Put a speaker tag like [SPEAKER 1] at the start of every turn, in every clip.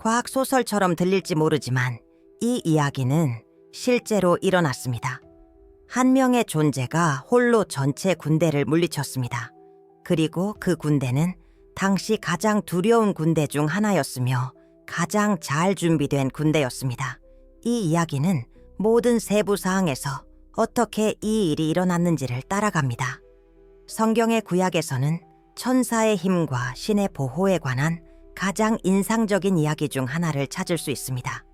[SPEAKER 1] 과학소설처럼 들릴지 모르지만 이 이야기는 실제로 일어났습니다. 한 명의 존재가 홀로 전체 군대를 물리쳤습니다. 그리고 그 군대는 당시 가장 두려운 군대 중 하나였으며 가장 잘 준비된 군대였습니다. 이 이야기는 모든 세부 사항에서 어떻게 이 일이 일어났는지를 따라갑니다. 성경의 구약에서는 천사의 힘과 신의 보호에 관한 가장 인상적인 이야기 중 하나를 찾을 수 있습니다.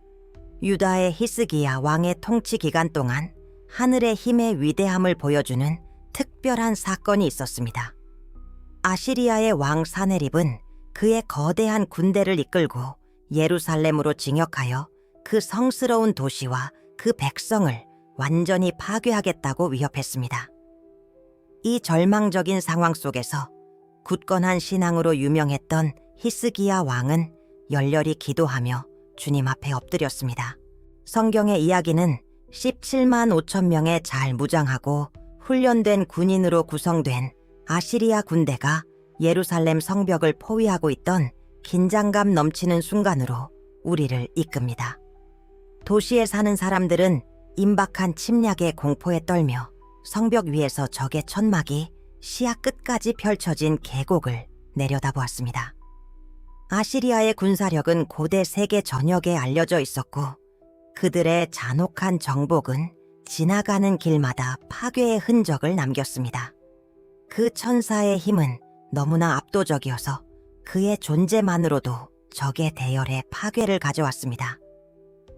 [SPEAKER 1] 유다의 히스기야 왕의 통치 기간 동안 하늘의 힘의 위대함을 보여주는 특별한 사건이 있었습니다. 아시리아의 왕 사네립은 그의 거대한 군대를 이끌고 예루살렘으로 진격하여 그 성스러운 도시와 그 백성을 완전히 파괴하겠다고 위협했습니다. 이 절망적인 상황 속에서 굳건한 신앙으로 유명했던 히스기야 왕은 열렬히 기도하며 주님 앞에 엎드렸습니다. 성경의 이야기는 17만 5천 명의 잘 무장하고 훈련된 군인으로 구성된 아시리아 군대가 예루살렘 성벽을 포위하고 있던 긴장감 넘치는 순간으로 우리를 이끕니다. 도시에 사는 사람들은 임박한 침략의 공포에 떨며 성벽 위에서 적의 천막이 시야 끝까지 펼쳐진 계곡을 내려다보았습니다. 아시리아의 군사력은 고대 세계 전역에 알려져 있었고 그들의 잔혹한 정복은 지나가는 길마다 파괴의 흔적을 남겼습니다. 그 천사의 힘은 너무나 압도적이어서 그의 존재만으로도 적의 대열에 파괴를 가져왔습니다.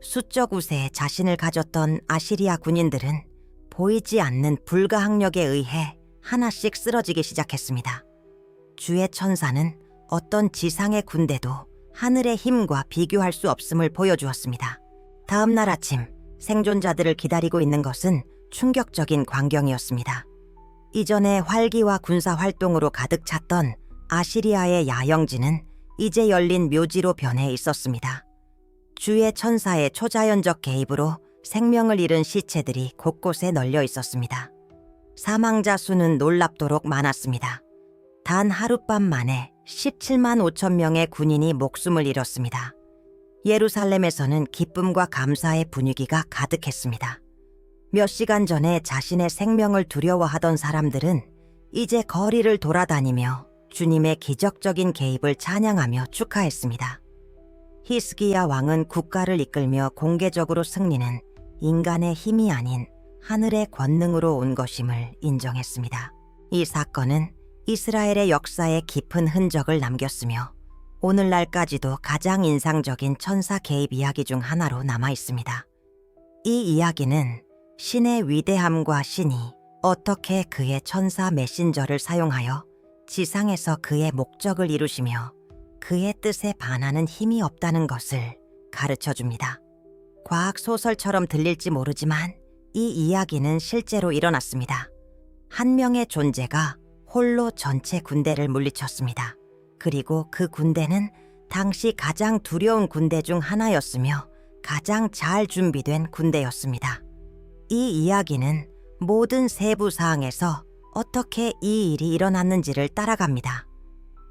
[SPEAKER 1] 수적 우세에 자신을 가졌던 아시리아 군인들은 보이지 않는 불가항력에 의해 하나씩 쓰러지기 시작했습니다. 주의 천사는 어떤 지상의 군대도 하늘의 힘과 비교할 수 없음을 보여주었습니다. 다음 날 아침 생존자들을 기다리고 있는 것은 충격적인 광경이었습니다. 이전에 활기와 군사 활동으로 가득 찼던 아시리아의 야영지는 이제 열린 묘지로 변해 있었습니다. 주의 천사의 초자연적 개입으로 생명을 잃은 시체들이 곳곳에 널려 있었습니다. 사망자 수는 놀랍도록 많았습니다. 단 하룻밤 만에 17만 5천 명의 군인이 목숨을 잃었습니다. 예루살렘에서는 기쁨과 감사의 분위기가 가득했습니다. 몇 시간 전에 자신의 생명을 두려워하던 사람들은 이제 거리를 돌아다니며 주님의 기적적인 개입을 찬양하며 축하했습니다. 히스기야 왕은 국가를 이끌며 공개적으로 승리는 인간의 힘이 아닌 하늘의 권능으로 온 것임을 인정했습니다. 이 사건은 이스라엘의 역사에 깊은 흔적을 남겼으며 오늘날까지도 가장 인상적인 천사 개입 이야기 중 하나로 남아 있습니다. 이 이야기는 신의 위대함과 신이 어떻게 그의 천사 메신저를 사용하여 지상에서 그의 목적을 이루시며 그의 뜻에 반하는 힘이 없다는 것을 가르쳐줍니다. 과학소설처럼 들릴지 모르지만 이 이야기는 실제로 일어났습니다. 한 명의 존재가 홀로 전체 군대를 물리쳤습니다. 그리고 그 군대는 당시 가장 두려운 군대 중 하나였으며 가장 잘 준비된 군대였습니다. 이 이야기는 모든 세부 사항에서 어떻게 이 일이 일어났는지를 따라갑니다.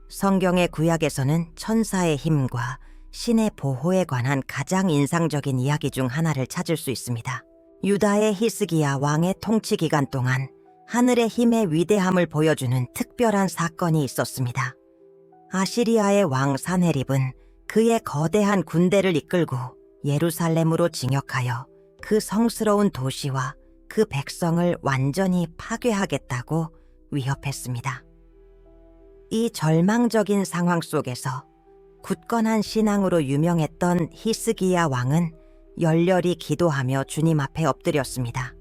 [SPEAKER 1] 성경의 구약에서는 천사의 힘과 신의 보호에 관한 가장 인상적인 이야기 중 하나를 찾을 수 있습니다. 유다의 히스기야 왕의 통치 기간 동안 하늘의 힘의 위대함을 보여주는 특별한 사건이 있었습니다. 아시리아의 왕 사네립은 그의 거대한 군대를 이끌고 예루살렘으로 진격하여 그 성스러운 도시와 그 백성을 완전히 파괴하겠다고 위협했습니다. 이 절망적인 상황 속에서 굳건한 신앙으로 유명했던 히스기야 왕은 열렬히 기도하며 주님 앞에 엎드렸습니다.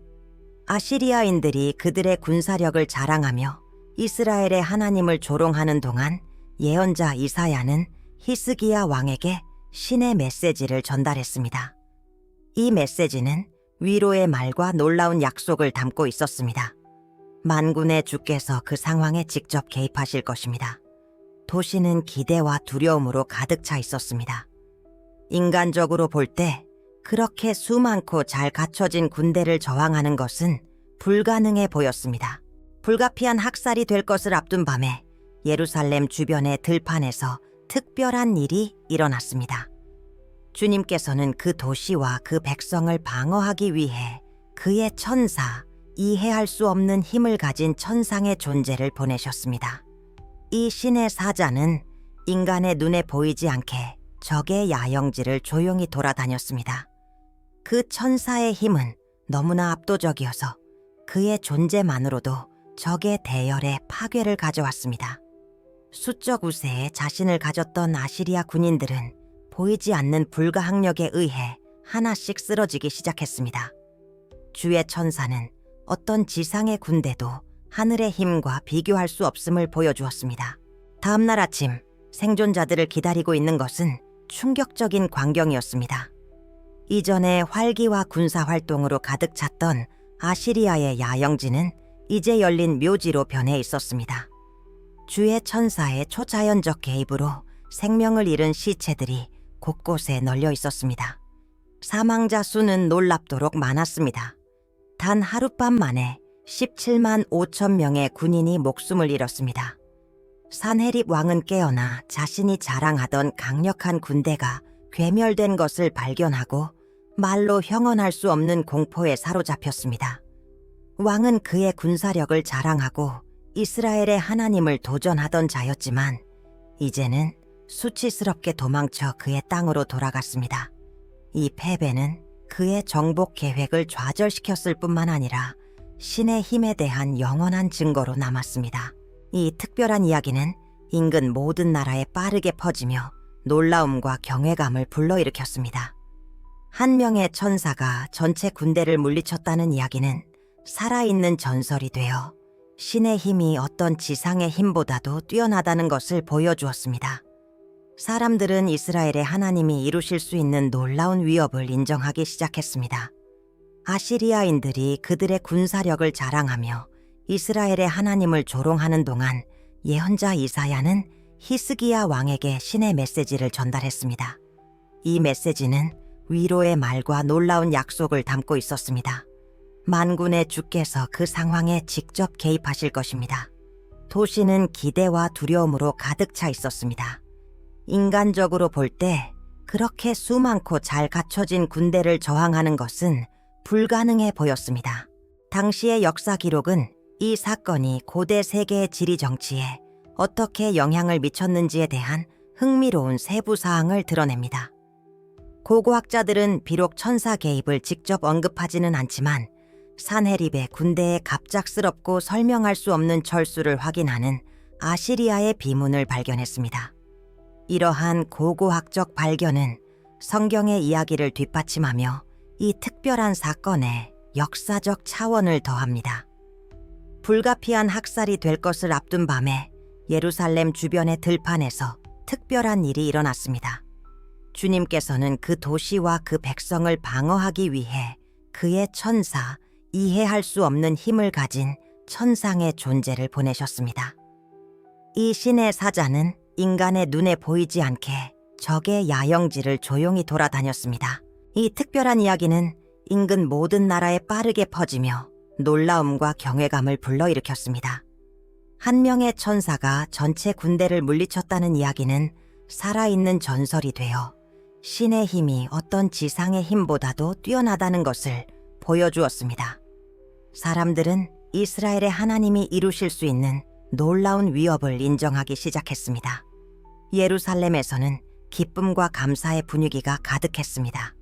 [SPEAKER 1] 아시리아인들이 그들의 군사력을 자랑하며 이스라엘의 하나님을 조롱하는 동안 예언자 이사야는 히스기야 왕에게 신의 메시지를 전달했습니다. 이 메시지는 위로의 말과 놀라운 약속을 담고 있었습니다. 만군의 주께서 그 상황에 직접 개입하실 것입니다. 도시는 기대와 두려움으로 가득 차 있었습니다. 인간적으로 볼 때 그렇게 수많고 잘 갖춰진 군대를 저항하는 것은 불가능해 보였습니다. 불가피한 학살이 될 것을 앞둔 밤에 예루살렘 주변의 들판에서 특별한 일이 일어났습니다. 주님께서는 그 도시와 그 백성을 방어하기 위해 그의 천사, 이해할 수 없는 힘을 가진 천상의 존재를 보내셨습니다. 이 신의 사자는 인간의 눈에 보이지 않게 적의 야영지를 조용히 돌아다녔습니다. 그 천사의 힘은 너무나 압도적이어서 그의 존재만으로도 적의 대열에 파괴를 가져왔습니다. 수적 우세에 자신을 가졌던 아시리아 군인들은 보이지 않는 불가항력에 의해 하나씩 쓰러지기 시작했습니다. 주의 천사는 어떤 지상의 군대도 하늘의 힘과 비교할 수 없음을 보여주었습니다. 다음 날 아침 생존자들을 기다리고 있는 것은 충격적인 광경이었습니다. 이전에 활기와 군사 활동으로 가득 찼던 아시리아의 야영지는 이제 열린 묘지로 변해 있었습니다. 주의 천사의 초자연적 개입으로 생명을 잃은 시체들이 곳곳에 널려 있었습니다. 사망자 수는 놀랍도록 많았습니다. 단 하룻밤 만에 17만 5천 명의 군인이 목숨을 잃었습니다. 산헤립 왕은 깨어나 자신이 자랑하던 강력한 군대가 괴멸된 것을 발견하고 말로 형언할 수 없는 공포에 사로잡혔습니다. 왕은 그의 군사력을 자랑하고 이스라엘의 하나님을 도전하던 자였지만 이제는 수치스럽게 도망쳐 그의 땅으로 돌아갔습니다. 이 패배는 그의 정복 계획을 좌절시켰을 뿐만 아니라 신의 힘에 대한 영원한 증거로 남았습니다. 이 특별한 이야기는 인근 모든 나라에 빠르게 퍼지며 놀라움과 경외감을 불러일으켰습니다. 한 명의 천사가 전체 군대를 물리쳤다는 이야기는 살아있는 전설이 되어 신의 힘이 어떤 지상의 힘보다도 뛰어나다는 것을 보여주었습니다. 사람들은 이스라엘의 하나님이 이루실 수 있는 놀라운 위협을 인정하기 시작했습니다. 아시리아인들이 그들의 군사력을 자랑하며 이스라엘의 하나님을 조롱하는 동안 예언자 이사야는 히스기야 왕에게 신의 메시지를 전달했습니다. 이 메시지는 위로의 말과 놀라운 약속을 담고 있었습니다. 만군의 주께서 그 상황에 직접 개입하실 것입니다. 도시는 기대와 두려움으로 가득 차 있었습니다. 인간적으로 볼 때 그렇게 수많고 잘 갖춰진 군대를 저항하는 것은 불가능해 보였습니다. 당시의 역사 기록은 이 사건이 고대 세계의 지리 정치에 어떻게 영향을 미쳤는지에 대한 흥미로운 세부 사항을 드러냅니다. 고고학자들은 비록 천사 개입을 직접 언급하지는 않지만 산헤립의 군대의 갑작스럽고 설명할 수 없는 철수를 확인하는 아시리아의 비문을 발견했습니다. 이러한 고고학적 발견은 성경의 이야기를 뒷받침하며 이 특별한 사건에 역사적 차원을 더합니다. 불가피한 학살이 될 것을 앞둔 밤에 예루살렘 주변의 들판에서 특별한 일이 일어났습니다. 주님께서는 그 도시와 그 백성을 방어하기 위해 그의 천사, 이해할 수 없는 힘을 가진 천상의 존재를 보내셨습니다. 이 신의 사자는 인간의 눈에 보이지 않게 적의 야영지를 조용히 돌아다녔습니다. 이 특별한 이야기는 인근 모든 나라에 빠르게 퍼지며 놀라움과 경외감을 불러일으켰습니다. 한 명의 천사가 전체 군대를 물리쳤다는 이야기는 살아있는 전설이 되어 신의 힘이 어떤 지상의 힘보다도 뛰어나다는 것을 보여주었습니다. 사람들은 이스라엘의 하나님이 이루실 수 있는 놀라운 위협을 인정하기 시작했습니다. 예루살렘에서는 기쁨과 감사의 분위기가 가득했습니다.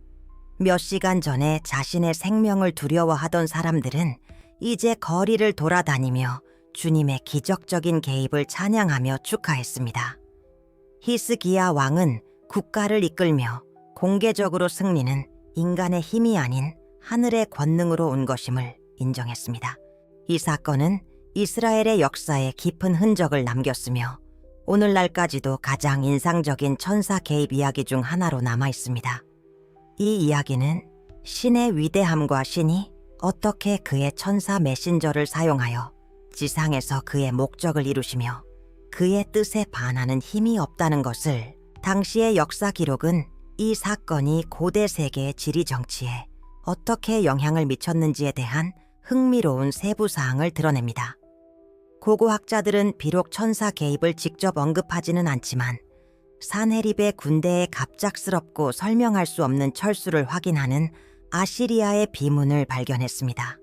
[SPEAKER 1] 몇 시간 전에 자신의 생명을 두려워하던 사람들은 이제 거리를 돌아다니며 주님의 기적적인 개입을 찬양하며 축하했습니다. 히스기야 왕은 국가를 이끌며 공개적으로 승리는 인간의 힘이 아닌 하늘의 권능으로 온 것임을 인정했습니다. 이 사건은 이스라엘의 역사에 깊은 흔적을 남겼으며 오늘날까지도 가장 인상적인 천사 개입 이야기 중 하나로 남아 있습니다. 이 이야기는 신의 위대함과 신이 어떻게 그의 천사 메신저를 사용하여 지상에서 그의 목적을 이루시며 그의 뜻에 반하는 힘이 없다는 것을, 당시의 역사 기록은 이 사건이 고대 세계의 지리 정치에 어떻게 영향을 미쳤는지에 대한 흥미로운 세부 사항을 드러냅니다. 고고학자들은 비록 천사 개입을 직접 언급하지는 않지만 사네립의 군대의 갑작스럽고 설명할 수 없는 철수를 확인하는 아시리아의 비문을 발견했습니다.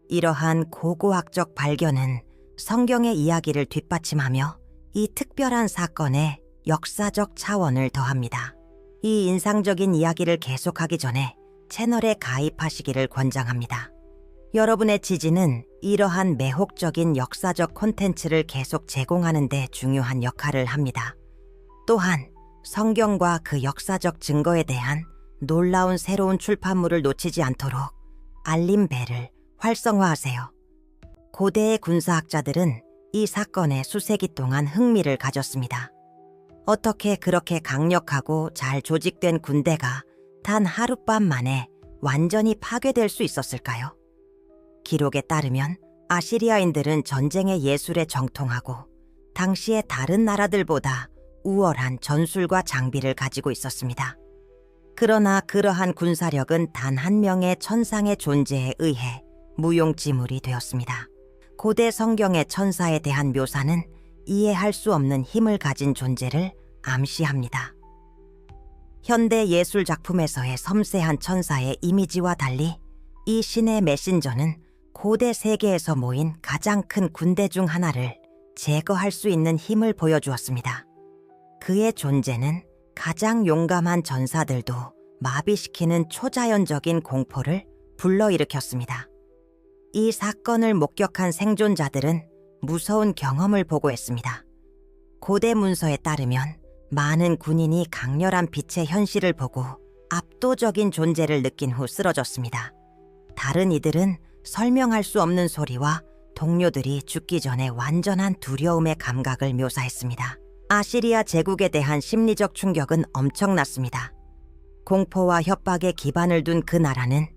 [SPEAKER 1] 이러한 고고학적 발견은 성경의 이야기를 뒷받침하며 이 특별한 사건에 역사적 차원을 더합니다. 이 인상적인 이야기를 계속하기 전에 채널에 가입하시기를 권장합니다. 여러분의 지지는 이러한 매혹적인 역사적 콘텐츠를 계속 제공하는 데 중요한 역할을 합니다. 또한 성경과 그 역사적 증거에 대한 놀라운 새로운 출판물을 놓치지 않도록 알림벨을 활성화하세요. 고대의 군사학자들은 이 사건에 수세기 동안 흥미를 가졌습니다. 어떻게 그렇게 강력하고 잘 조직된 군대가 단 하룻밤 만에 완전히 파괴될 수 있었을까요? 기록에 따르면 아시리아인들은 전쟁의 예술에 정통하고 당시의 다른 나라들보다 우월한 전술과 장비를 가지고 있었습니다. 그러나 그러한 군사력은 단 한 명의 천상의 존재에 의해 무용지물이 되었습니다. 고대 성경의 천사에 대한 묘사는 이해할 수 없는 힘을 가진 존재를 암시합니다. 현대 예술 작품에서의 섬세한 천사의 이미지와 달리 이 신의 메신저는 고대 세계에서 모인 가장 큰 군대 중 하나를 제거할 수 있는 힘을 보여주었습니다. 그의 존재는 가장 용감한 전사들도 마비시키는 초자연적인 공포를 불러일으켰습니다. 이 사건을 목격한 생존자들은 무서운 경험을 보고했습니다. 고대 문서에 따르면 많은 군인이 강렬한 빛의 현실을 보고 압도적인 존재를 느낀 후 쓰러졌습니다. 다른 이들은 설명할 수 없는 소리와 동료들이 죽기 전에 완전한 두려움의 감각을 묘사했습니다. 아시리아 제국에 대한 심리적 충격은 엄청났습니다. 공포와 협박에 기반을 둔 그 나라는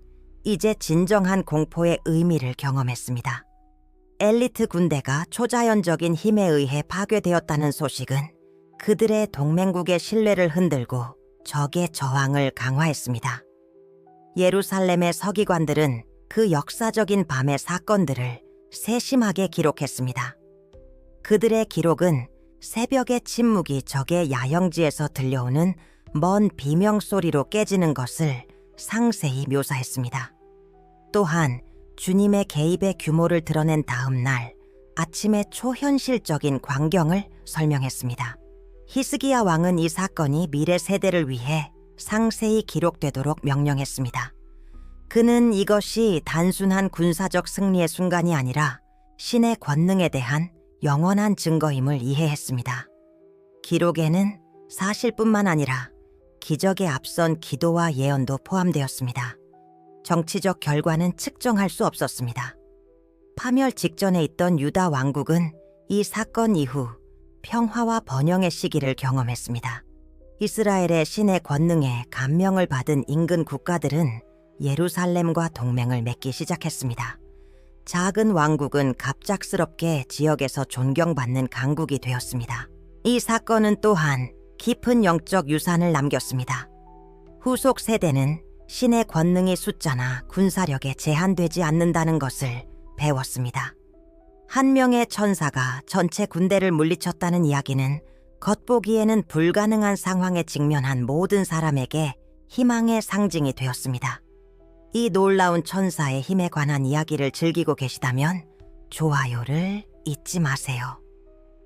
[SPEAKER 1] 이제 진정한 공포의 의미를 경험했습니다. 엘리트 군대가 초자연적인 힘에 의해 파괴되었다는 소식은 그들의 동맹국의 신뢰를 흔들고 적의 저항을 강화했습니다. 예루살렘의 서기관들은 그 역사적인 밤의 사건들을 세심하게 기록했습니다. 그들의 기록은 새벽의 침묵이 적의 야영지에서 들려오는 먼 비명소리로 깨지는 것을 상세히 묘사했습니다. 또한 주님의 개입의 규모를 드러낸 다음 날 아침의 초현실적인 광경을 설명했습니다. 히스기야 왕은 이 사건이 미래 세대를 위해 상세히 기록되도록 명령했습니다. 그는 이것이 단순한 군사적 승리의 순간이 아니라 신의 권능에 대한 영원한 증거임을 이해했습니다. 기록에는 사실뿐만 아니라 기적에 앞선 기도와 예언도 포함되었습니다. 정치적 결과는 측정할 수 없었습니다. 파멸 직전에 있던 유다 왕국은 이 사건 이후 평화와 번영의 시기를 경험했습니다. 이스라엘의 신의 권능에 감명을 받은 인근 국가들은 예루살렘과 동맹을 맺기 시작했습니다. 작은 왕국은 갑작스럽게 지역에서 존경받는 강국이 되었습니다. 이 사건은 또한 깊은 영적 유산을 남겼습니다. 후속 세대는 신의 권능이 숫자나 군사력에 제한되지 않는다는 것을 배웠습니다. 한 명의 천사가 전체 군대를 물리쳤다는 이야기는 겉보기에는 불가능한 상황에 직면한 모든 사람에게 희망의 상징이 되었습니다. 이 놀라운 천사의 힘에 관한 이야기를 즐기고 계시다면 좋아요를 잊지 마세요.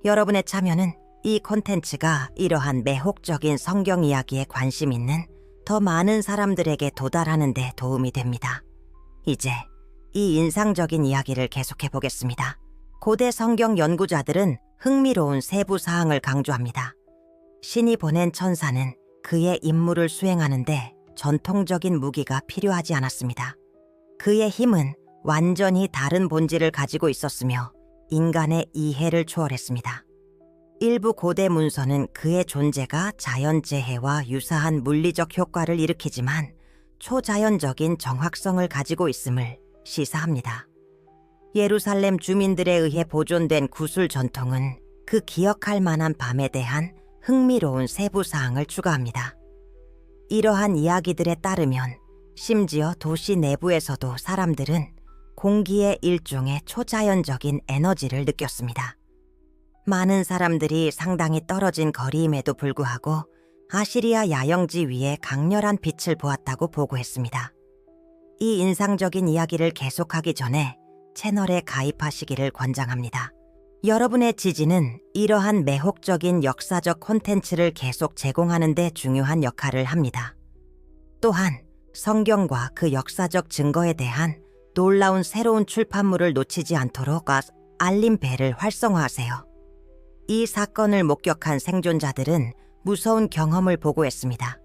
[SPEAKER 1] 여러분의 참여는 이 콘텐츠가 이러한 매혹적인 성경 이야기에 관심 있는 더 많은 사람들에게 도달하는 데 도움이 됩니다. 이제 이 인상적인 이야기를 계속해 보겠습니다. 고대 성경 연구자들은 흥미로운 세부 사항을 강조합니다. 신이 보낸 천사는 그의 임무를 수행하는데 전통적인 무기가 필요하지 않았습니다. 그의 힘은 완전히 다른 본질을 가지고 있었으며 인간의 이해를 초월했습니다. 일부 고대 문서는 그의 존재가 자연재해와 유사한 물리적 효과를 일으키지만 초자연적인 정확성을 가지고 있음을 시사합니다. 예루살렘 주민들에 의해 보존된 구술 전통은 그 기억할 만한 밤에 대한 흥미로운 세부 사항을 추가합니다. 이러한 이야기들에 따르면 심지어 도시 내부에서도 사람들은 공기의 일종의 초자연적인 에너지를 느꼈습니다. 많은 사람들이 상당히 떨어진 거리임에도 불구하고 아시리아 야영지 위에 강렬한 빛을 보았다고 보고했습니다. 이 인상적인 이야기를 계속하기 전에 채널에 가입하시기를 권장합니다. 여러분의 지지는 이러한 매혹적인 역사적 콘텐츠를 계속 제공하는 데 중요한 역할을 합니다. 또한 성경과 그 역사적 증거에 대한 놀라운 새로운 출판물을 놓치지 않도록 알림벨을 활성화하세요. 이 사건을 목격한 생존자들은 무서운 경험을 보고했습니다.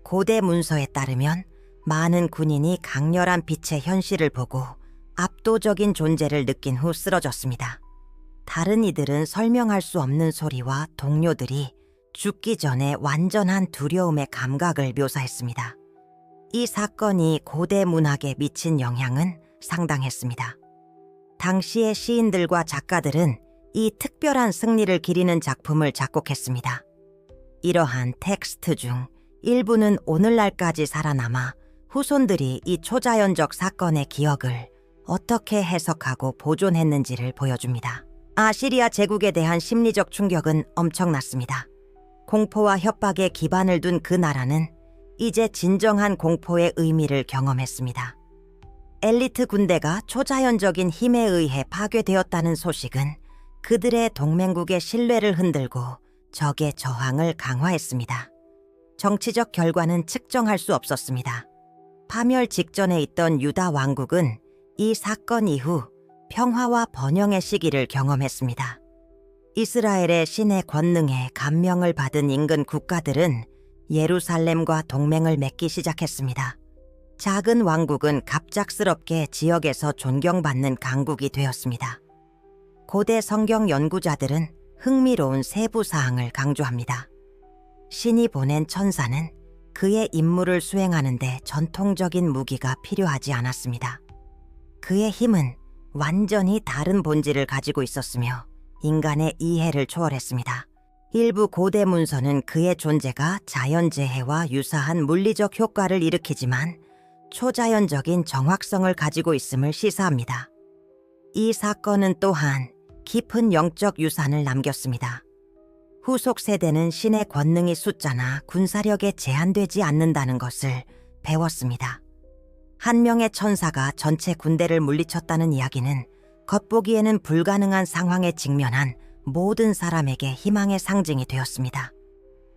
[SPEAKER 1] 고대 문서에 따르면 많은 군인이 강렬한 빛의 현실을 보고 압도적인 존재를 느낀 후 쓰러졌습니다. 다른 이들은 설명할 수 없는 소리와 동료들이 죽기 전에 완전한 두려움의 감각을 묘사했습니다. 이 사건이 고대 문학에 미친 영향은 상당했습니다. 당시의 시인들과 작가들은 이 특별한 승리를 기리는 작품을 작곡했습니다. 이러한 텍스트 중 일부는 오늘날까지 살아남아 후손들이 이 초자연적 사건의 기억을 어떻게 해석하고 보존했는지를 보여줍니다. 아시리아 제국에 대한 심리적 충격은 엄청났습니다. 공포와 협박에 기반을 둔 그 나라는 이제 진정한 공포의 의미를 경험했습니다. 엘리트 군대가 초자연적인 힘에 의해 파괴되었다는 소식은 그들의 동맹국의 신뢰를 흔들고 적의 저항을 강화했습니다. 정치적 결과는 측정할 수 없었습니다. 파멸 직전에 있던 유다 왕국은 이 사건 이후 평화와 번영의 시기를 경험했습니다. 이스라엘의 신의 권능에 감명을 받은 인근 국가들은 예루살렘과 동맹을 맺기 시작했습니다. 작은 왕국은 갑작스럽게 지역에서 존경받는 강국이 되었습니다. 고대 성경 연구자들은 흥미로운 세부 사항을 강조합니다. 신이 보낸 천사는 그의 임무를 수행하는 데 전통적인 무기가 필요하지 않았습니다. 그의 힘은 완전히 다른 본질을 가지고 있었으며 인간의 이해를 초월했습니다. 일부 고대 문서는 그의 존재가 자연재해와 유사한 물리적 효과를 일으키지만 초자연적인 정확성을 가지고 있음을 시사합니다. 이 사건은 또한 깊은 영적 유산을 남겼습니다. 후속 세대는 신의 권능이 숫자나 군사력에 제한되지 않는다는 것을 배웠습니다. 한 명의 천사가 전체 군대를 물리쳤다는 이야기는 겉보기에는 불가능한 상황에 직면한 모든 사람에게 희망의 상징이 되었습니다.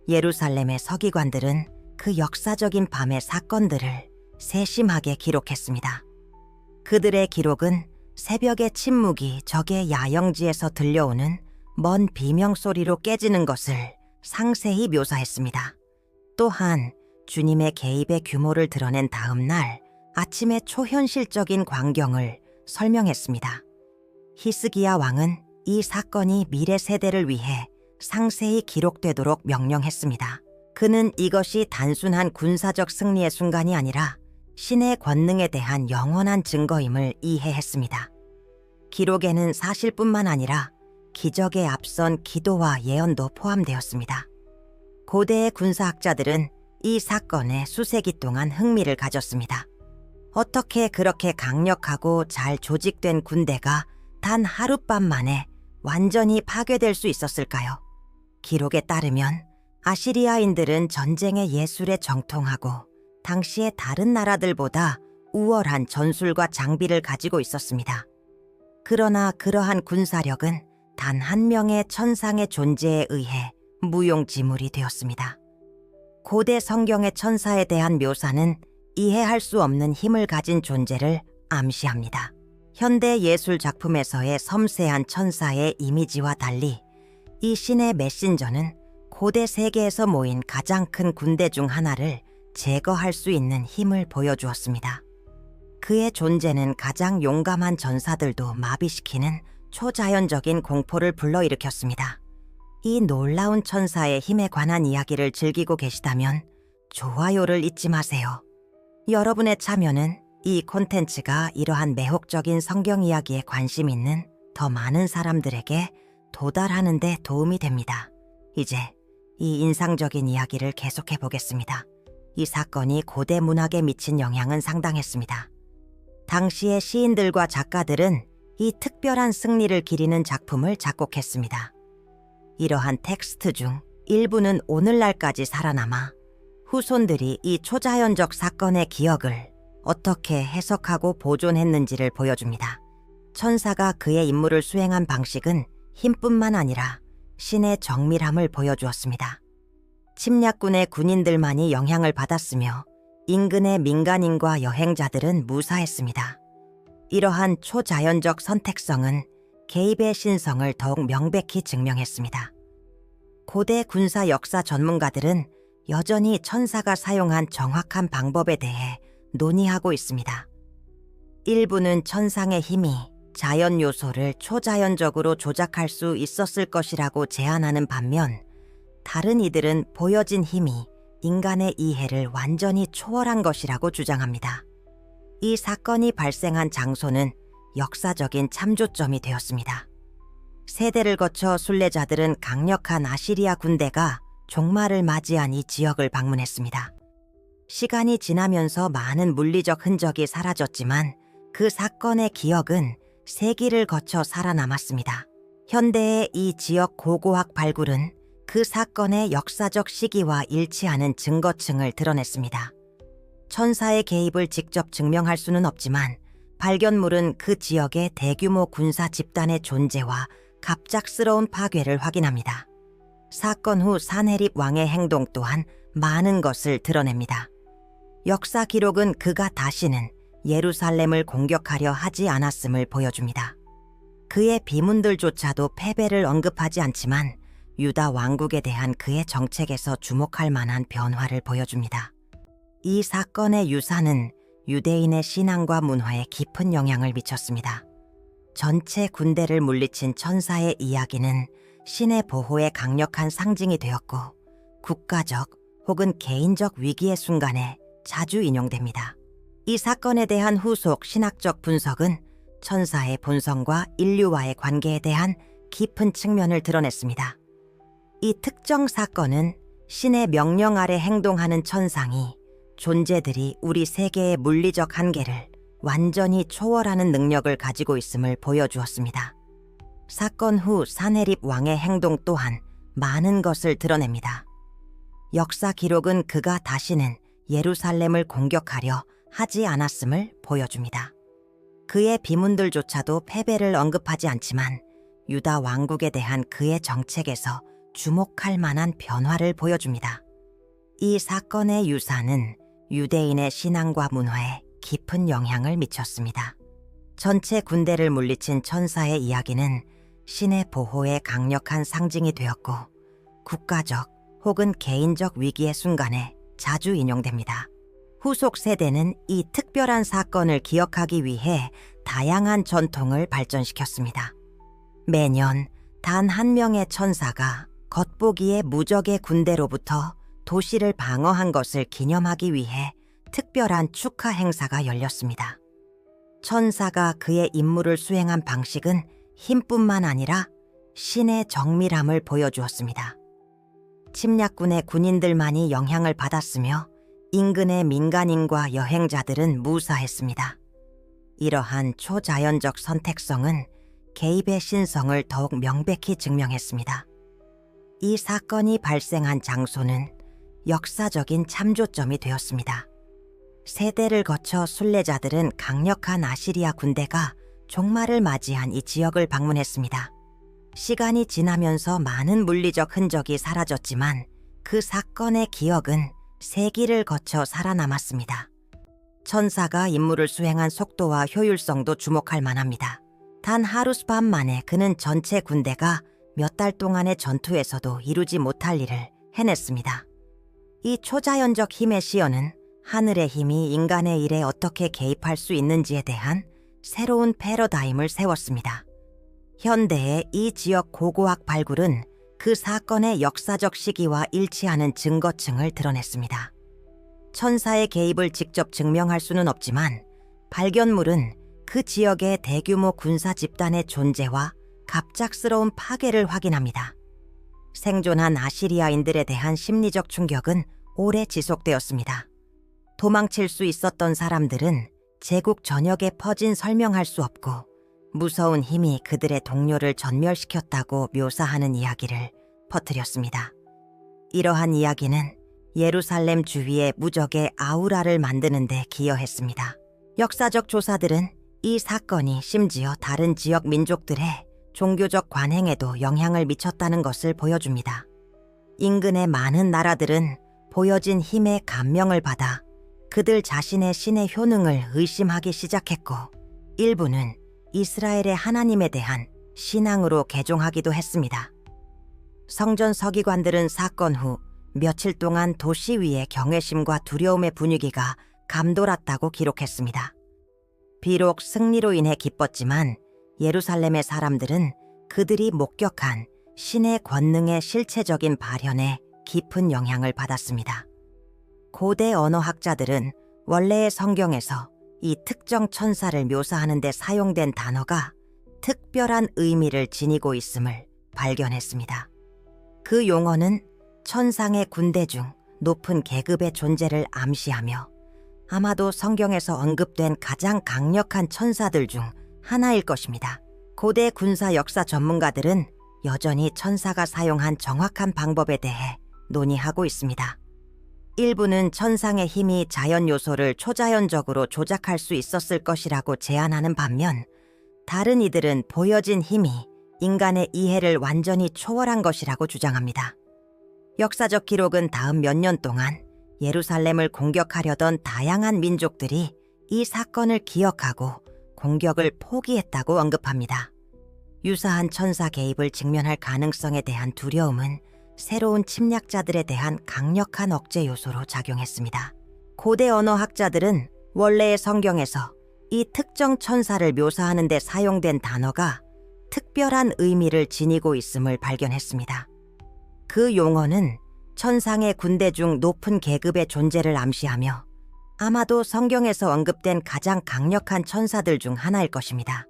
[SPEAKER 1] 예루살렘의 서기관들은 그 역사적인 밤의 사건들을 세심하게 기록했습니다. 그들의 기록은 새벽의 침묵이 적의 야영지에서 들려오는 먼 비명소리로 깨지는 것을 상세히 묘사했습니다. 또한 주님의 개입의 규모를 드러낸 다음 날 아침의 초현실적인 광경을 설명했습니다. 히스기야 왕은 이 사건이 미래 세대를 위해 상세히 기록되도록 명령했습니다. 그는 이것이 단순한 군사적 승리의 순간이 아니라 신의 권능에 대한 영원한 증거임을 이해했습니다. 기록에는 사실뿐만 아니라 기적에 앞선 기도와 예언도 포함되었습니다. 고대의 군사학자들은 이 사건에 수세기 동안 흥미를 가졌습니다. 어떻게 그렇게 강력하고 잘 조직된 군대가 단 하룻밤 만에 완전히 파괴될 수 있었을까요? 기록에 따르면 아시리아인들은 전쟁의 예술에 정통하고 당시의 다른 나라들보다 우월한 전술과 장비를 가지고 있었습니다. 그러나 그러한 군사력은 단 한 명의 천상의 존재에 의해 무용지물이 되었습니다. 고대 성경의 천사에 대한 묘사는 이해할 수 없는 힘을 가진 존재를 암시합니다. 현대 예술 작품에서의 섬세한 천사의 이미지와 달리 이 신의 메신저는 고대 세계에서 모인 가장 큰 군대 중 하나를 제거할 수 있는 힘을 보여주었습니다. 그의 존재는 가장 용감한 전사들도 마비시키는 초자연적인 공포를 불러일으켰습니다. 이 놀라운 천사의 힘에 관한 이야기를 즐기고 계시다면 좋아요를 잊지 마세요. 여러분의 참여는 이 콘텐츠가 이러한 매혹적인 성경 이야기에 관심 있는 더 많은 사람들에게 도달하는 데 도움이 됩니다. 이제 이 인상적인 이야기를 계속해 보겠습니다. 이 사건이 고대 문학에 미친 영향은 상당했습니다. 당시의 시인들과 작가들은 이 특별한 승리를 기리는 작품을 작곡했습니다. 이러한 텍스트 중 일부는 오늘날까지 살아남아 후손들이 이 초자연적 사건의 기억을 어떻게 해석하고 보존했는지를 보여줍니다. 천사가 그의 임무를 수행한 방식은 힘뿐만 아니라 신의 정밀함을 보여주었습니다. 침략군의 군인들만이 영향을 받았으며 인근의 민간인과 여행자들은 무사했습니다. 이러한 초자연적 선택성은 개입의 신성을 더욱 명백히 증명했습니다. 고대 군사 역사 전문가들은 여전히 천사가 사용한 정확한 방법에 대해 논의하고 있습니다. 일부는 천상의 힘이 자연 요소를 초자연적으로 조작할 수 있었을 것이라고 제안하는 반면, 다른 이들은 보여진 힘이 인간의 이해를 완전히 초월한 것이라고 주장합니다. 이 사건이 발생한 장소는 역사적인 참조점이 되었습니다. 세대를 거쳐 순례자들은 강력한 아시리아 군대가 종말을 맞이한 이 지역을 방문했습니다. 시간이 지나면서 많은 물리적 흔적이 사라졌지만 그 사건의 기억은 세기를 거쳐 살아남았습니다. 현대의 이 지역 고고학 발굴은 그 사건의 역사적 시기와 일치하는 증거층을 드러냈습니다. 천사의 개입을 직접 증명할 수는 없지만 발견물은 그 지역의 대규모 군사 집단의 존재와 갑작스러운 파괴를 확인합니다. 사건 후 사네립 왕의 행동 또한 많은 것을 드러냅니다. 역사 기록은 그가 다시는 예루살렘을 공격하려 하지 않았음을 보여줍니다. 그의 비문들조차도 패배를 언급하지 않지만 유다 왕국에 대한 그의 정책에서 주목할 만한 변화를 보여줍니다. 이 사건의 유산은 유대인의 신앙과 문화에 깊은 영향을 미쳤습니다. 전체 군대를 물리친 천사의 이야기는 신의 보호의 강력한 상징이 되었고 국가적 혹은 개인적 위기의 순간에 자주 인용됩니다. 이 사건에 대한 후속 신학적 분석은 천사의 본성과 인류와의 관계에 대한 깊은 측면을 드러냈습니다. 이 특정 사건은 신의 명령 아래 행동하는 천상이 존재들이 우리 세계의 물리적 한계를 완전히 초월하는 능력을 가지고 있음을 보여주었습니다. 사건 후 사네립 왕의 행동 또한 많은 것을 드러냅니다. 역사 기록은 그가 다시는 예루살렘을 공격하려 하지 않았음을 보여줍니다. 그의 비문들조차도 패배를 언급하지 않지만 유다 왕국에 대한 그의 정책에서 주목할 만한 변화를 보여줍니다. 이 사건의 유산은 유대인의 신앙과 문화에 깊은 영향을 미쳤습니다. 전체 군대를 물리친 천사의 이야기는 신의 보호의 강력한 상징이 되었고 국가적 혹은 개인적 위기의 순간에 자주 인용됩니다. 후속 세대는 이 특별한 사건을 기억하기 위해 다양한 전통을 발전시켰습니다. 매년 단 한 명의 천사가 겉보기에 무적의 군대로부터 도시를 방어한 것을 기념하기 위해 특별한 축하 행사가 열렸습니다. 천사가 그의 임무를 수행한 방식은 힘뿐만 아니라 신의 정밀함을 보여주었습니다. 침략군의 군인들만이 영향을 받았으며 인근의 민간인과 여행자들은 무사했습니다. 이러한 초자연적 선택성은 개입의 신성을 더욱 명백히 증명했습니다. 이 사건이 발생한 장소는 역사적인 참조점이 되었습니다. 세대를 거쳐 순례자들은 강력한 아시리아 군대가 종말을 맞이한 이 지역을 방문했습니다. 시간이 지나면서 많은 물리적 흔적이 사라졌지만 그 사건의 기억은 세기를 거쳐 살아남았습니다. 천사가 임무를 수행한 속도와 효율성도 주목할 만합니다. 단 하룻밤 만에 그는 전체 군대가 몇 달 동안의 전투에서도 이루지 못할 일을 해냈습니다. 이 초자연적 힘의 시연은 하늘의 힘이 인간의 일에 어떻게 개입할 수 있는지에 대한 새로운 패러다임을 세웠습니다. 현대의 이 지역 고고학 발굴은 그 사건의 역사적 시기와 일치하는 증거층을 드러냈습니다. 천사의 개입을 직접 증명할 수는 없지만 발견물은 그 지역의 대규모 군사 집단의 존재와 갑작스러운 파괴를 확인합니다. 생존한 아시리아인들에 대한 심리적 충격은 오래 지속되었습니다. 도망칠 수 있었던 사람들은 제국 전역에 퍼진 설명할 수 없고 무서운 힘이 그들의 동료를 전멸시켰다고 묘사하는 이야기를 퍼뜨렸습니다. 이러한 이야기는 예루살렘 주위에 무적의 아우라를 만드는 데 기여했습니다. 역사적 조사들은 이 사건이 심지어 다른 지역 민족들의 종교적 관행에도 영향을 미쳤다는 것을 보여줍니다. 인근의 많은 나라들은 보여진 힘에 감명을 받아 그들 자신의 신의 효능을 의심하기 시작했고, 일부는 이스라엘의 하나님에 대한 신앙으로 개종하기도 했습니다. 성전 서기관들은 사건 후 며칠 동안 도시 위에 경외심과 두려움의 분위기가 감돌았다고 기록했습니다. 비록 승리로 인해 기뻤지만 예루살렘의 사람들은 그들이 목격한 신의 권능의 실체적인 발현에 깊은 영향을 받았습니다. 고대 언어학자들은 원래의 성경에서 이 특정 천사를 묘사하는 데 사용된 단어가 특별한 의미를 지니고 있음을 발견했습니다. 그 용어는 천상의 군대 중 높은 계급의 존재를 암시하며 아마도 성경에서 언급된 가장 강력한 천사들 중 하나일 것입니다. 고대 군사 역사 전문가들은 여전히 천사가 사용한 정확한 방법에 대해 논의하고 있습니다. 일부는 천상의 힘이 자연 요소를 초자연적으로 조작할 수 있었을 것이라고 제안하는 반면, 다른 이들은 보여진 힘이 인간의 이해를 완전히 초월한 것이라고 주장합니다. 역사적 기록은 다음 몇 년 동안 예루살렘을 공격하려던 다양한 민족들이 이 사건을 기억하고 공격을 포기했다고 언급합니다. 유사한 천사 개입을 직면할 가능성에 대한 두려움은 새로운 침략자들에 대한 강력한 억제 요소로 작용했습니다. 고대 언어학자들은 원래의 성경에서 이 특정 천사를 묘사하는 데 사용된 단어가 특별한 의미를 지니고 있음을 발견했습니다. 그 용어는 천상의 군대 중 높은 계급의 존재를 암시하며 아마도 성경에서 언급된 가장 강력한 천사들 중 하나일 것입니다.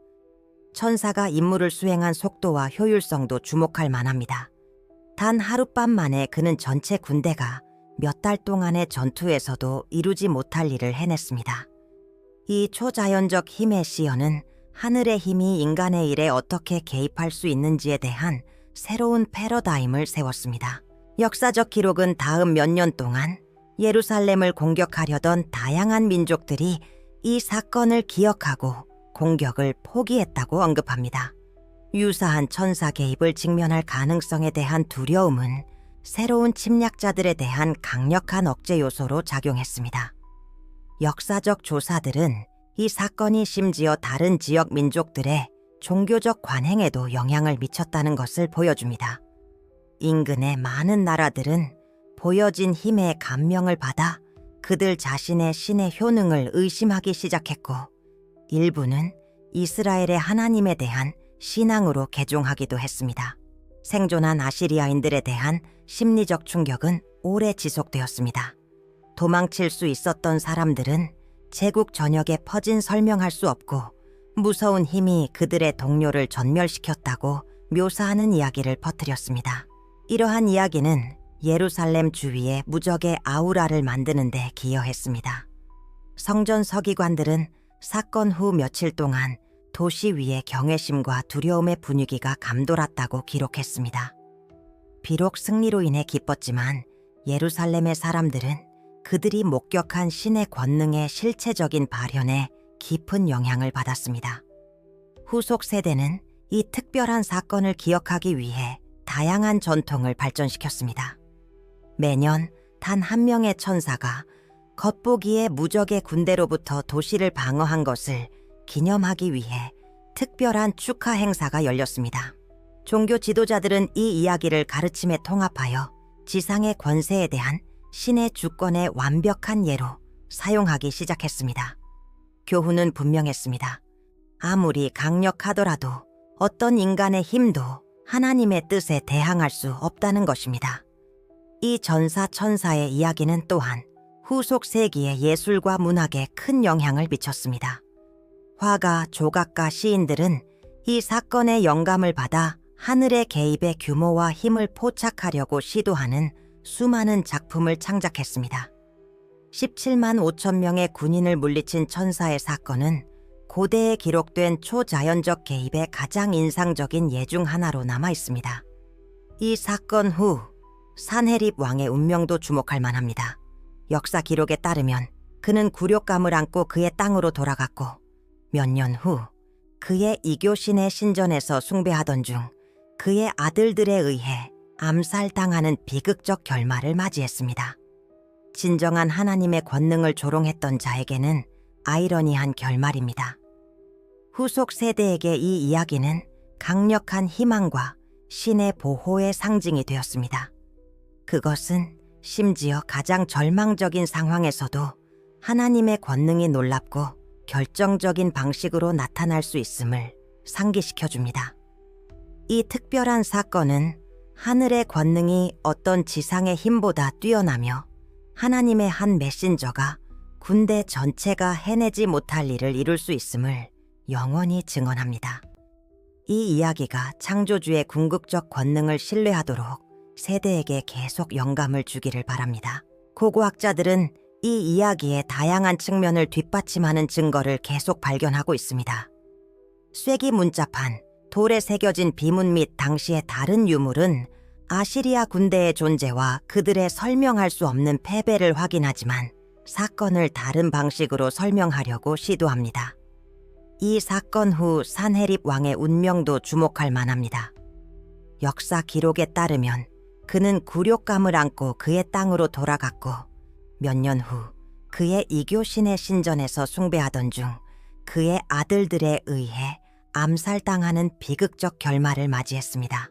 [SPEAKER 1] 천사가 임무를 수행한 속도와 효율성도 주목할 만합니다. 단 하룻밤 만에 그는 전체 군대가 몇 달 동안의 전투에서도 이루지 못할 일을 해냈습니다. 이 초자연적 힘의 시연은 하늘의 힘이 인간의 일에 어떻게 개입할 수 있는지에 대한 새로운 패러다임을 세웠습니다. 역사적 기록은 다음 몇 년 동안 예루살렘을 공격하려던 다양한 민족들이 이 사건을 기억하고 공격을 포기했다고 언급합니다. 유사한 천사 개입을 직면할 가능성에 대한 두려움은 새로운 침략자들에 대한 강력한 억제 요소로 작용했습니다. 역사적 조사들은 이 사건이 심지어 다른 지역 민족들의 종교적 관행에도 영향을 미쳤다는 것을 보여줍니다. 인근의 많은 나라들은 보여진 힘에 감명을 받아 그들 자신의 신의 효능을 의심하기 시작했고, 일부는 이스라엘의 하나님에 대한 신앙으로 개종하기도 했습니다. 생존한 아시리아인들에 대한 심리적 충격은 오래 지속되었습니다. 도망칠 수 있었던 사람들은 제국 전역에 퍼진 설명할 수 없고 무서운 힘이 그들의 동료를 전멸시켰다고 묘사하는 이야기를 퍼뜨렸습니다. 이러한 이야기는 예루살렘 주위에 무적의 아우라를 만드는 데 기여했습니다. 성전 서기관들은 사건 후 며칠 동안 도시 위에 경외심과 두려움의 분위기가 감돌았다고 기록했습니다. 비록 승리로 인해 기뻤지만 예루살렘의 사람들은 그들이 목격한 신의 권능의 실체적인 발현에 깊은 영향을 받았습니다. 후속 세대는 이 특별한 사건을 기억하기 위해 다양한 전통을 발전시켰습니다. 매년 단 한 명의 천사가 겉보기에 무적의 군대로부터 도시를 방어한 것을 기념하기 위해 특별한 축하 행사가 열렸습니다. 종교 지도자들은 이 이야기를 가르침에 통합하여 지상의 권세에 대한 신의 주권의 완벽한 예로 사용하기 시작했습니다. 교훈은 분명했습니다. 아무리 강력하더라도 어떤 인간의 힘도 하나님의 뜻에 대항할 수 없다는 것입니다. 이 전사 천사의 이야기는 또한 후속 세기의 예술과 문학에 큰 영향을 미쳤습니다. 화가, 조각가, 시인들은 이 사건의 영감을 받아 하늘의 개입의 규모와 힘을 포착하려고 시도하는 수많은 작품을 창작했습니다. 17만 5천 명의 군인을 물리친 천사의 사건은 고대에 기록된 초자연적 개입의 가장 인상적인 예 중 하나로 남아 있습니다. 이 사건 후 산헤립 왕의 운명도 주목할 만합니다. 역사 기록에 따르면 그는 굴욕감을 안고 그의 땅으로 돌아갔고 몇 년 후 그의 이교신의 신전에서 숭배하던 중 그의 아들들에 의해 암살당하는 비극적 결말을 맞이했습니다. 진정한 하나님의 권능을 조롱했던 자에게는 아이러니한 결말입니다. 후속 세대에게 이 이야기는 강력한 희망과 신의 보호의 상징이 되었습니다. 그것은 심지어 가장 절망적인 상황에서도 하나님의 권능이 놀랍고 결정적인 방식으로 나타날 수 있음을 상기시켜줍니다. 이 특별한 사건은 하늘의 권능이 어떤 지상의 힘보다 뛰어나며 하나님의 한 메신저가 군대 전체가 해내지 못할 일을 이룰 수 있음을 영원히 증언합니다. 이 이야기가 창조주의 궁극적 권능을 신뢰하도록 세대에게 계속 영감을 주기를 바랍니다. 고고학자들은 이 이야기의 다양한 측면을 뒷받침하는 증거를 계속 발견하고 있습니다. 쐐기 문자판, 돌에 새겨진 비문 및 당시의 다른 유물은 아시리아 군대의 존재와 그들의 설명할 수 없는 패배를 확인하지만 사건을 다른 방식으로 설명하려고 시도합니다. 이 사건 후 산헤립 왕의 운명도 주목할 만합니다. 역사 기록에 따르면 그는 굴욕감을 안고 그의 땅으로 돌아갔고 몇 년 후 그의 이교신의 신전에서 숭배하던 중 그의 아들들에 의해 암살당하는 비극적 결말을 맞이했습니다.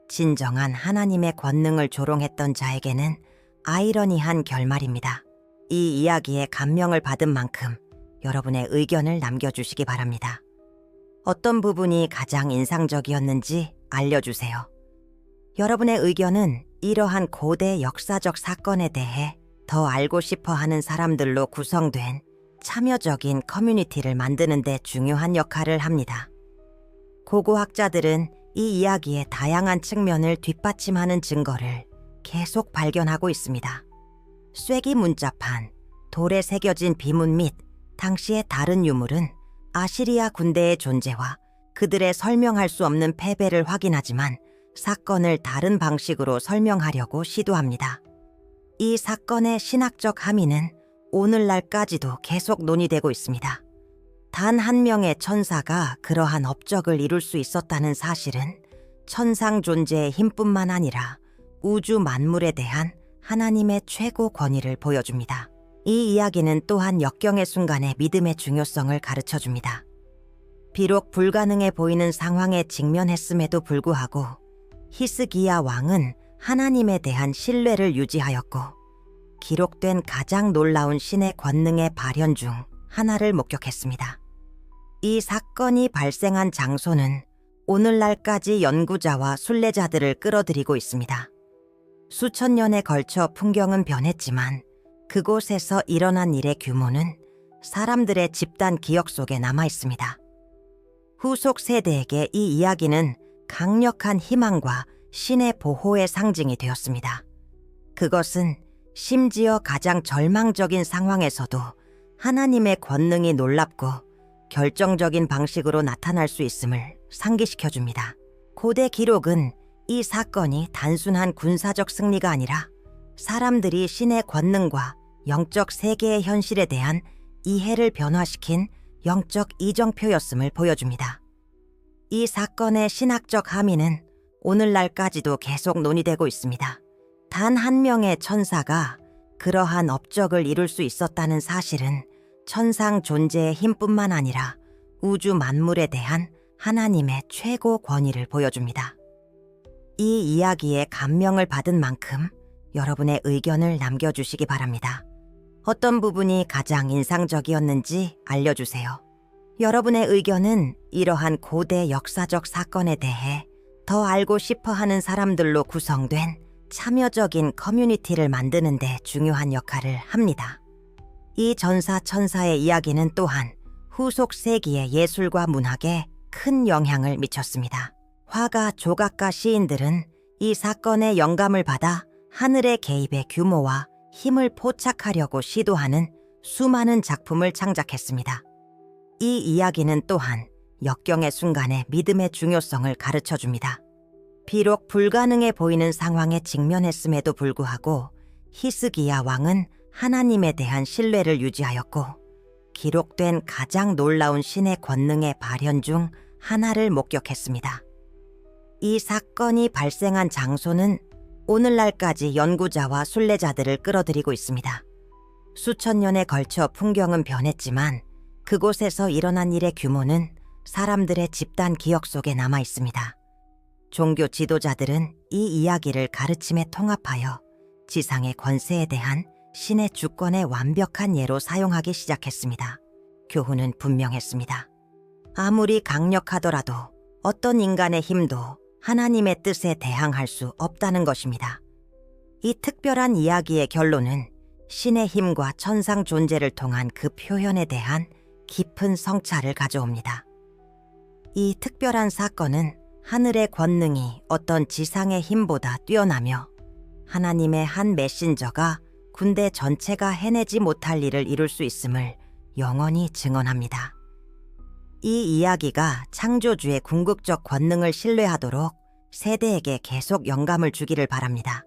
[SPEAKER 1] 진정한 하나님의 권능을 조롱했던 자에게는 아이러니한 결말입니다. 이 이야기에 감명을 받은 만큼 여러분의 의견을 남겨주시기 바랍니다. 어떤 부분이 가장 인상적이었는지 알려주세요. 여러분의 의견은 이러한 고대 역사적 사건에 대해 더 알고 싶어 하는 사람들로 구성된 참여적인 커뮤니티를 만드는 데 중요한 역할을 합니다. 고고학자들은 이 이야기의 다양한 측면을 뒷받침하는 증거를 계속 발견하고 있습니다. 쐐기 문자판, 돌에 새겨진 비문 및 당시의 다른 유물은 아시리아 군대의 존재와 그들의 설명할 수 없는 패배를 확인하지만 사건을 다른 방식으로 설명하려고 시도합니다. 이 사건의 신학적 함의는 오늘날까지도 계속 논의되고 있습니다. 단 한 명의 천사가 그러한 업적을 이룰 수 있었다는 사실은 천상 존재의 힘뿐만 아니라 우주 만물에 대한 하나님의 최고 권위를 보여줍니다. 이 이야기는 또한 역경의 순간에 믿음의 중요성을 가르쳐줍니다. 비록 불가능해 보이는 상황에 직면했음에도 불구하고 히스기야 왕은 하나님에 대한 신뢰를 유지하였고 기록된 가장 놀라운 신의 권능의 발현 중 하나를 목격했습니다. 이 사건이 발생한 장소는 오늘날까지 연구자와 순례자들을 끌어들이고 있습니다. 수천 년에 걸쳐 풍경은 변했지만 그곳에서 일어난 일의 규모는 사람들의 집단 기억 속에 남아 있습니다. 후속 세대에게 이 이야기는 강력한 희망과 신의 보호의 상징이 되었습니다. 그것은 심지어 가장 절망적인 상황에서도 하나님의 권능이 놀랍고 결정적인 방식으로 나타날 수 있음을 상기시켜줍니다. 고대 기록은 이 사건이 단순한 군사적 승리가 아니라 사람들이 신의 권능과 영적 세계의 현실에 대한 이해를 변화시킨 영적 이정표였음을 보여줍니다. 이 사건의 신학적 함의는 오늘날까지도 계속 논의되고 있습니다. 단 한 명의 천사가 그러한 업적을 이룰 수 있었다는 사실은 천상 존재의 힘뿐만 아니라 우주 만물에 대한 하나님의 최고 권위를 보여줍니다. 이 이야기에 감명을 받은 만큼 여러분의 의견을 남겨주시기 바랍니다. 어떤 부분이 가장 인상적이었는지 알려주세요. 여러분의 의견은 이러한 고대 역사적 사건에 대해 더 알고 싶어 하는 사람들로 구성된 참여적인 커뮤니티를 만드는 데 중요한 역할을 합니다. 이 전사 천사의 이야기는 또한 후속 세기의 예술과 문학에 큰 영향을 미쳤습니다. 화가, 조각가, 시인들은 이 사건의 영감을 받아 하늘의 개입의 규모와 힘을 포착하려고 시도하는 수많은 작품을 창작했습니다. 이 이야기는 또한 역경의 순간에 믿음의 중요성을 가르쳐줍니다. 비록 불가능해 보이는 상황에 직면했음에도 불구하고 히스기야 왕은 하나님에 대한 신뢰를 유지하였고 기록된 가장 놀라운 신의 권능의 발현 중 하나를 목격했습니다. 이 사건이 발생한 장소는 오늘날까지 연구자와 순례자들을 끌어들이고 있습니다. 수천 년에 걸쳐 풍경은 변했지만 그곳에서 일어난 일의 규모는 사람들의 집단 기억 속에 남아 있습니다. 종교 지도자들은 이 이야기를 가르침에 통합하여 지상의 권세에 대한 신의 주권의 완벽한 예로 사용하기 시작했습니다. 교훈은 분명했습니다. 아무리 강력하더라도 어떤 인간의 힘도 하나님의 뜻에 대항할 수 없다는 것입니다. 이 특별한 이야기의 결론은 신의 힘과 천상 존재를 통한 그 표현에 대한 깊은 성찰을 가져옵니다. 이 특별한 사건은 하늘의 권능이 어떤 지상의 힘보다 뛰어나며 하나님의 한 메신저가 군대 전체가 해내지 못할 일을 이룰 수 있음을 영원히 증언합니다. 이 이야기가 창조주의 궁극적 권능을 신뢰하도록 세대에게 계속 영감을 주기를 바랍니다.